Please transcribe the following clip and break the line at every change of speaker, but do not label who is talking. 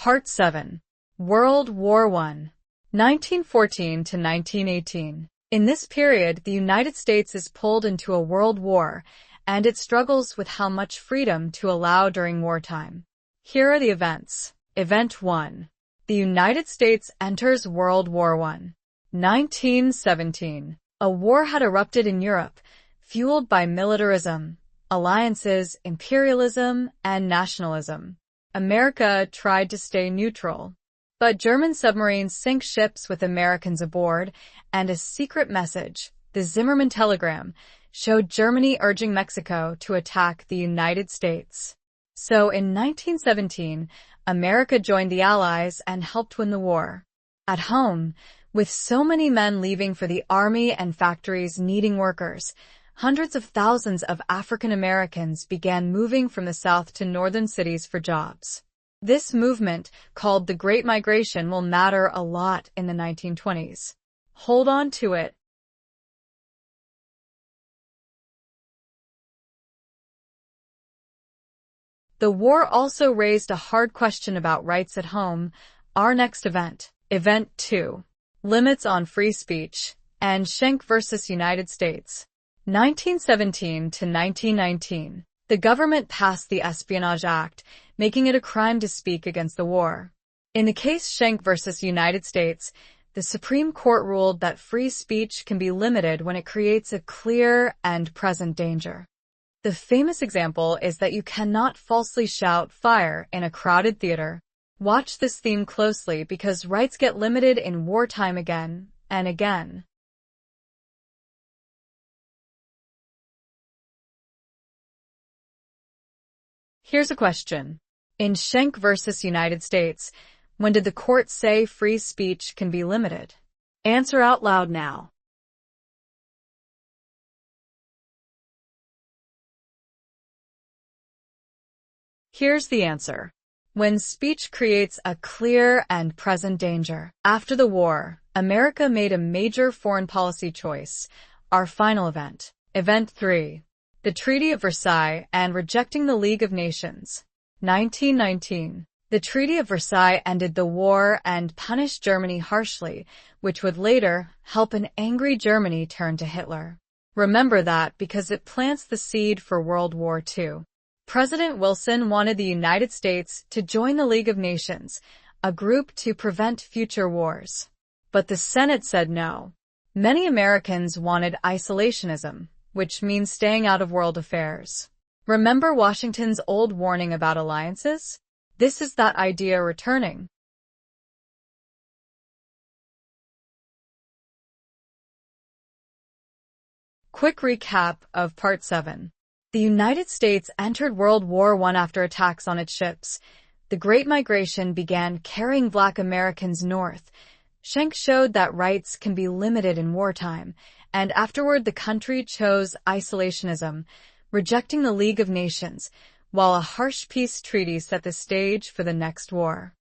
Part 7. World War I, 1914 to 1918. In this period, the United States is pulled into a world war, and it struggles with how much freedom to allow during wartime. Here are the events. Event 1. The United States enters World War I. 1917. A war had erupted in Europe, fueled by militarism, alliances, imperialism, and nationalism. America tried to stay neutral, but German submarines sank ships with Americans aboard, and a secret message, the Zimmermann telegram, showed Germany urging Mexico to attack the United States. So in 1917, America joined the Allies and helped win the war. At home, with so many men leaving for the army and factories needing workers, hundreds of thousands of African Americans began moving from the South to northern cities for jobs. This movement, called the Great Migration, will matter a lot in the 1920s. Hold on to it. The war also raised a hard question about rights at home. Our next event. Event 2. Limits on free speech, and Schenck versus United States. 1917 to 1919. The government passed the Espionage Act, making it a crime to speak against the war. In the case Schenck versus United States, the Supreme Court ruled that free speech can be limited when it creates a clear and present danger. The famous example is that you cannot falsely shout "fire" in a crowded theater. Watch this theme closely because rights get limited in wartime again and again. Here's a question. In Schenck versus United States, when did the court say free speech can be limited? Answer out loud now. Here's the answer. When speech creates a clear and present danger. After the war, America made a major foreign policy choice. Our final event. Event 3. The Treaty of Versailles and rejecting the League of Nations. 1919. The Treaty of Versailles ended the war and punished Germany harshly, which would later help an angry Germany turn to Hitler. Remember that because it plants the seed for World War II. President Wilson wanted the United States to join the League of Nations, a group to prevent future wars. But the Senate said no. Many Americans wanted isolationism, which means staying out of world affairs. Remember Washington's old warning about alliances? This is that idea returning. Quick recap of Part 7. The United States entered World War I after attacks on its ships. The Great Migration began carrying Black Americans north. Schenck showed that rights can be limited in wartime, and afterward the country chose isolationism, rejecting the League of Nations, while a harsh peace treaty set the stage for the next war.